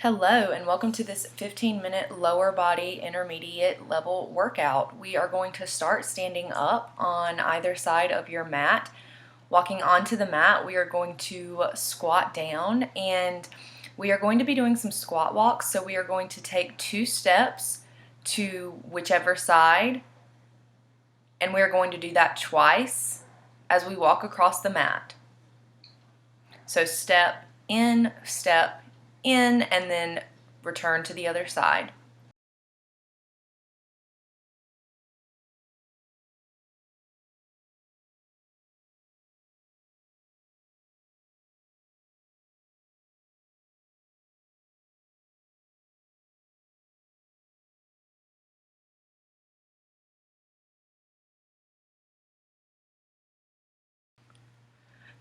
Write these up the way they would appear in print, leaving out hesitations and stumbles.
Hello and welcome to this 15-minute lower body intermediate level workout. We are going to start standing up on either side of your mat. Walking onto the mat, we are going to squat down and we are going to be doing some squat walks. So we are going to take 2 steps to whichever side, and we are going to do that twice as we walk across the mat. So step in, and then return to the other side.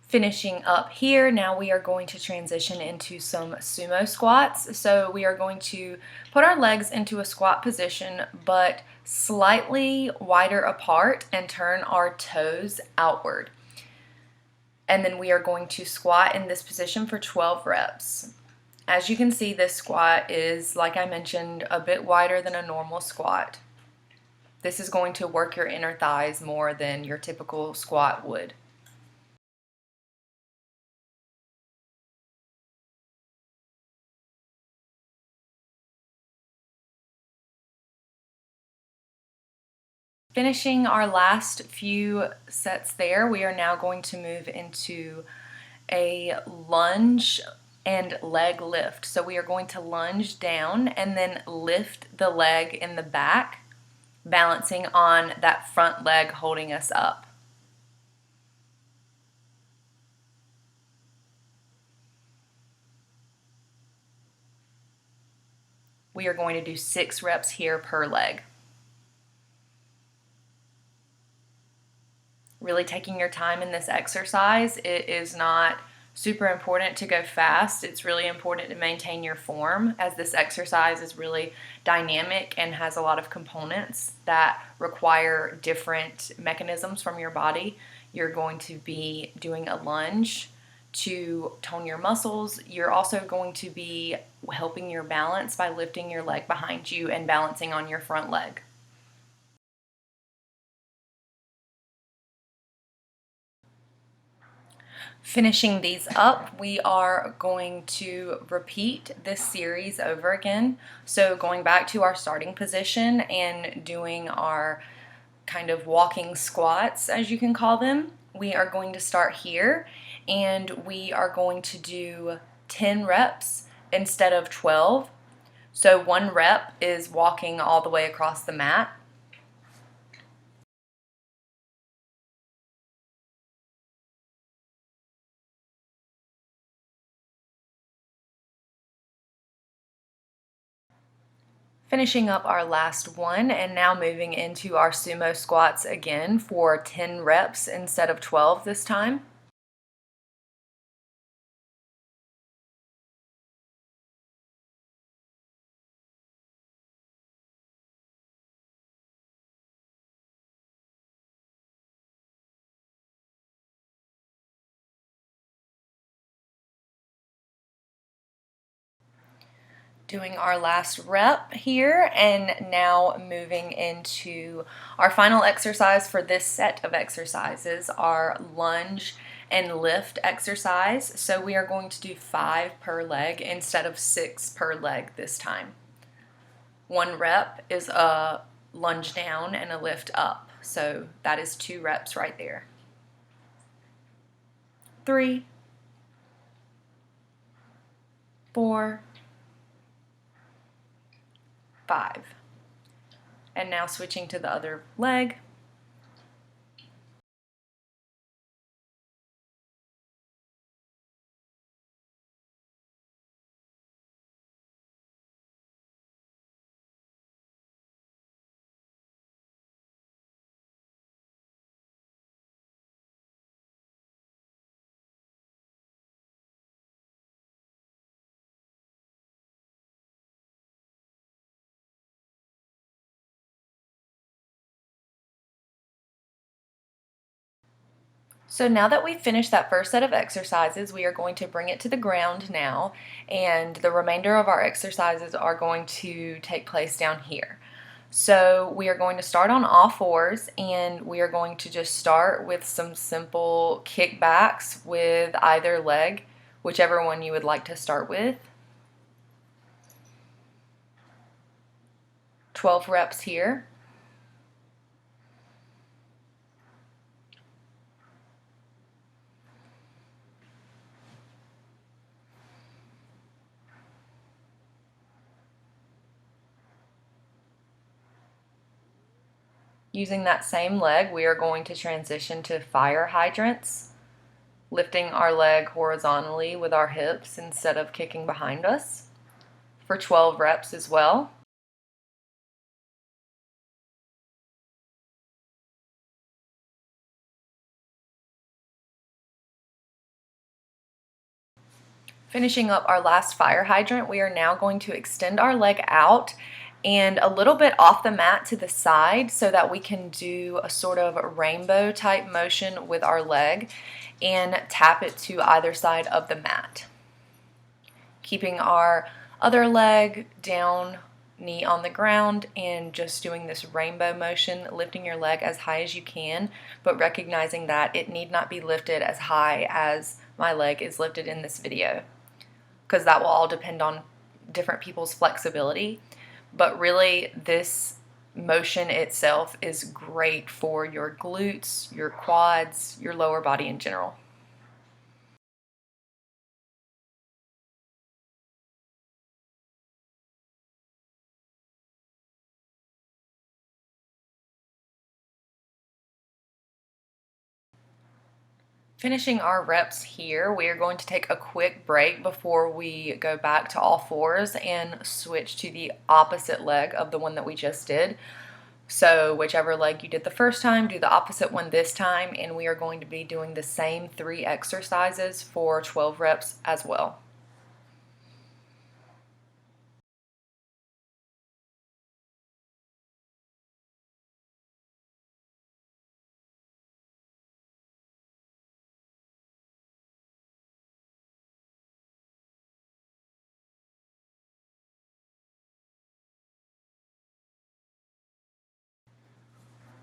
Finishing up here, now we are going to transition into some sumo squats. So we are going to put our legs into a squat position, but slightly wider apart and turn our toes outward. And then we are going to squat in this position for 12 reps. As you can see, this squat is, like I mentioned, a bit wider than a normal squat. This is going to work your inner thighs more than your typical squat would. Finishing our last few sets there, we are now going to move into a lunge and leg lift. So we are going to lunge down and then lift the leg in the back, balancing on that front leg holding us up. We are going to do 6 reps here per leg. Really taking your time in this exercise. It is not super important to go fast. It's really important to maintain your form, as this exercise is really dynamic and has a lot of components that require different mechanisms from your body. You're going to be doing a lunge to tone your muscles. You're also going to be helping your balance by lifting your leg behind you and balancing on your front leg. Finishing these up, we are going to repeat this series over again. So going back to our starting position and doing our kind of walking squats, as you can call them, we are going to start here and we are going to do 10 reps instead of 12. So 1 rep is walking all the way across the mat. Finishing up our last one and now moving into our sumo squats again for 10 reps instead of 12 this time. Doing our last rep here and now moving into our final exercise for this set of exercises, our lunge and lift exercise. So we are going to do 5 per leg instead of 6 per leg this time. 1 rep is a lunge down and a lift up. So that is 2 reps right there. 3, 4, 5. And now switching to the other leg. So now that we've finished that first set of exercises, we are going to bring it to the ground now, and the remainder of our exercises are going to take place down here. So we are going to start on all fours, and we are going to just start with some simple kickbacks with either leg, whichever one you would like to start with. 12 reps here. Using that same leg, we are going to transition to fire hydrants, lifting our leg horizontally with our hips instead of kicking behind us, for 12 reps as well. Finishing up our last fire hydrant, we are now going to extend our leg out and a little bit off the mat to the side so that we can do a sort of rainbow type motion with our leg and tap it to either side of the mat. Keeping our other leg down, knee on the ground, and just doing this rainbow motion, lifting your leg as high as you can, but recognizing that it need not be lifted as high as my leg is lifted in this video, because that will all depend on different people's flexibility. But really, this motion itself is great for your glutes, your quads, your lower body in general. Finishing our reps here, we are going to take a quick break before we go back to all fours and switch to the opposite leg of the one that we just did. So whichever leg you did the first time, do the opposite one this time, and we are going to be doing the same 3 exercises for 12 reps as well.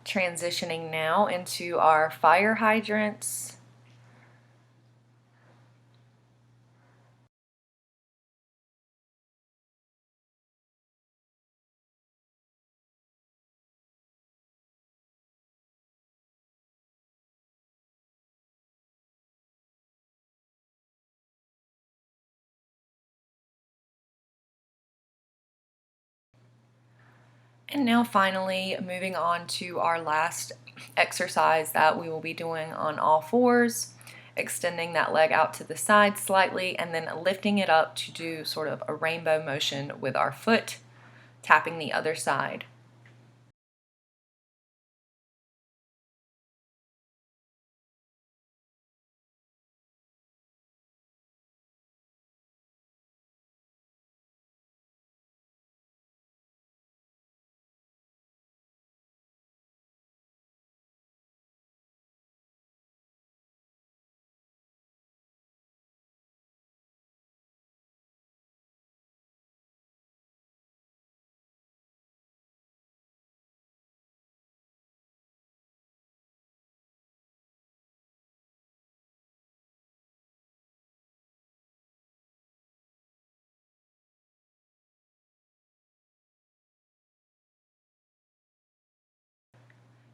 Transitioning now into our fire hydrants. And now finally, moving on to our last exercise that we will be doing on all fours, extending that leg out to the side slightly and then lifting it up to do sort of a rainbow motion with our foot, tapping the other side.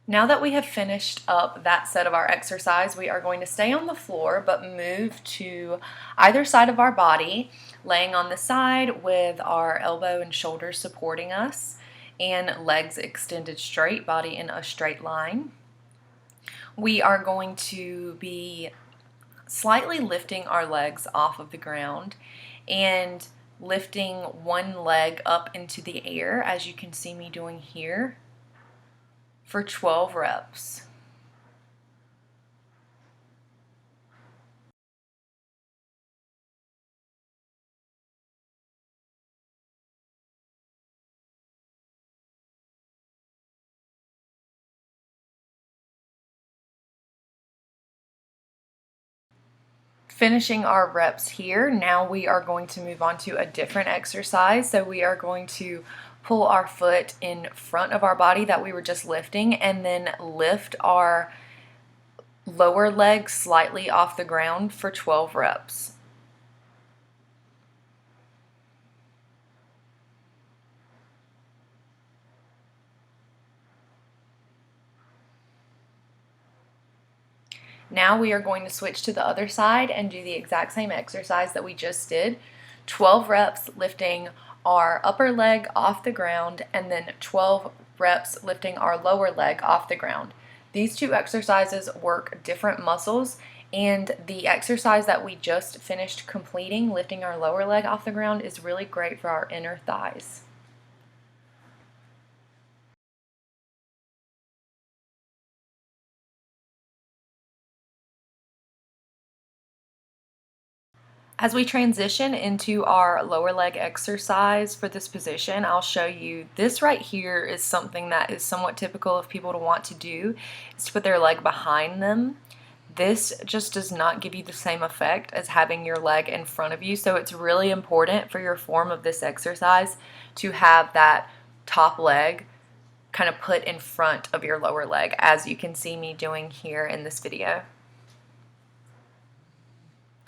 Now that we have finished up that set of our exercise, we are going to stay on the floor but move to either side of our body, laying on the side with our elbow and shoulders supporting us and legs extended straight, body in a straight line. We are going to be slightly lifting our legs off of the ground and lifting one leg up into the air, as you can see me doing here, for 12 reps. Finishing our reps here, now we are going to move on to a different exercise. So we are going to pull our foot in front of our body that we were just lifting and then lift our lower leg slightly off the ground for 12 reps. Now we are going to switch to the other side and do the exact same exercise that we just did. 12 reps lifting our upper leg off the ground and then 12 reps lifting our lower leg off the ground. These two exercises work different muscles, and the exercise that we just finished completing, lifting our lower leg off the ground, is really great for our inner thighs. As we transition into our lower leg exercise for this position, I'll show you this right here is something that is somewhat typical of people to want to do, is to put their leg behind them. This just does not give you the same effect as having your leg in front of you, so it's really important for your form of this exercise to have that top leg kind of put in front of your lower leg, as you can see me doing here in this video.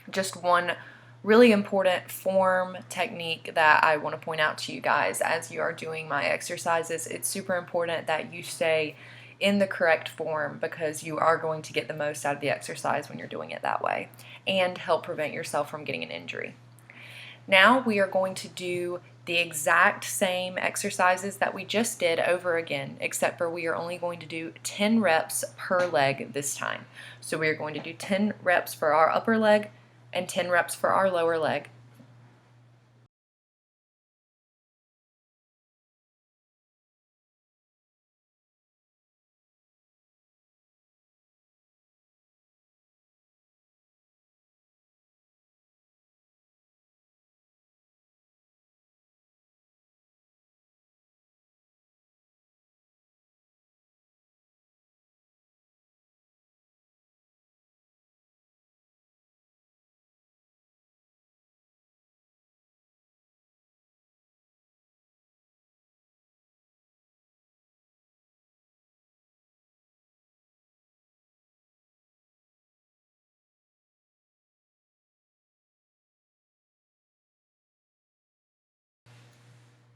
Just one really important form technique that I want to point out to you guys as you are doing my exercises. It's super important that you stay in the correct form because you are going to get the most out of the exercise when you're doing it that way and help prevent yourself from getting an injury. Now we are going to do the exact same exercises that we just did over again, except for we are only going to do 10 reps per leg this time. So we are going to do 10 reps for our upper leg and 10 reps for our lower leg.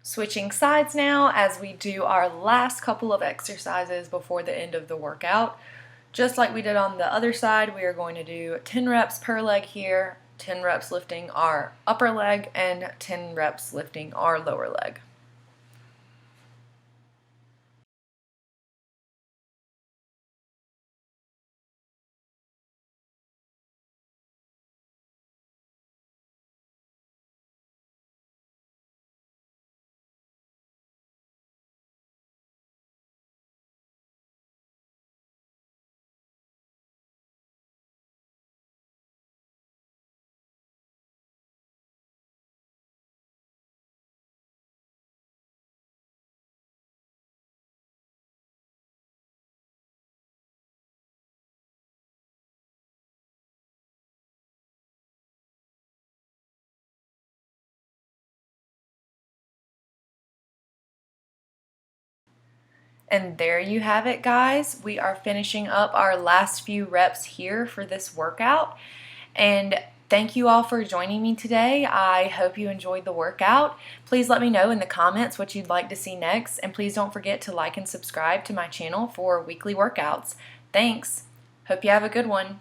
Switching sides now as we do our last couple of exercises before the end of the workout. Just like we did on the other side, we are going to do 10 reps per leg here, 10 reps lifting our upper leg, and 10 reps lifting our lower leg. And there you have it, guys. We are finishing up our last few reps here for this workout. And thank you all for joining me today. I hope you enjoyed the workout. Please let me know in the comments what you'd like to see next. And please don't forget to like and subscribe to my channel for weekly workouts. Thanks. Hope you have a good one.